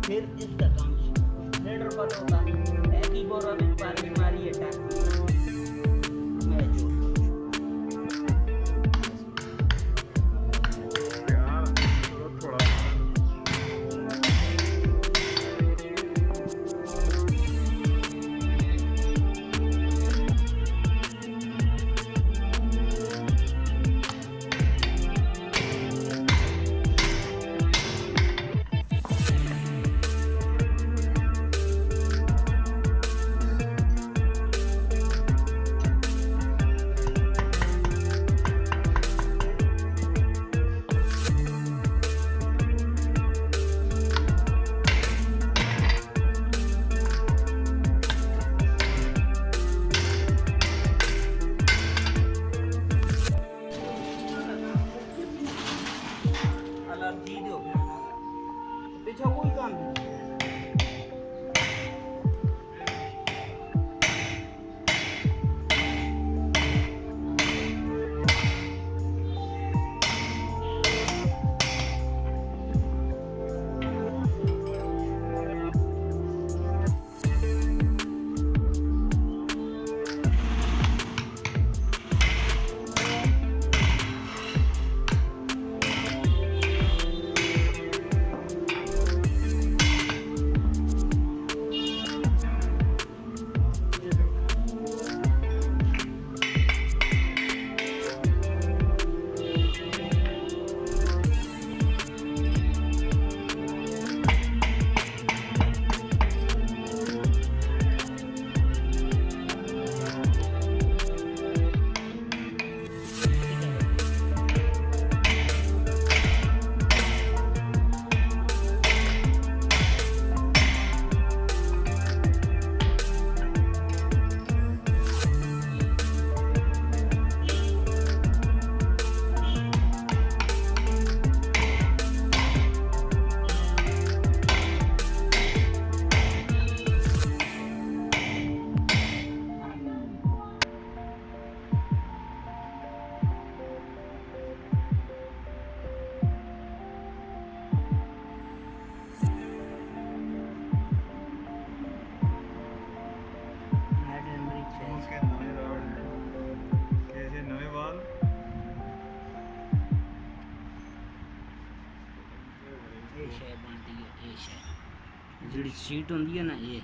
फिर इसका काम हेडर पर होता है की बोरा में पानी मारी है मैं जो यार थोड़ा एलर्जी दो पीछे कोई काम नहीं के नवे रावण कैसे नवे बाल ये शय बनती है ये शय जी सीट होंगी है ना ये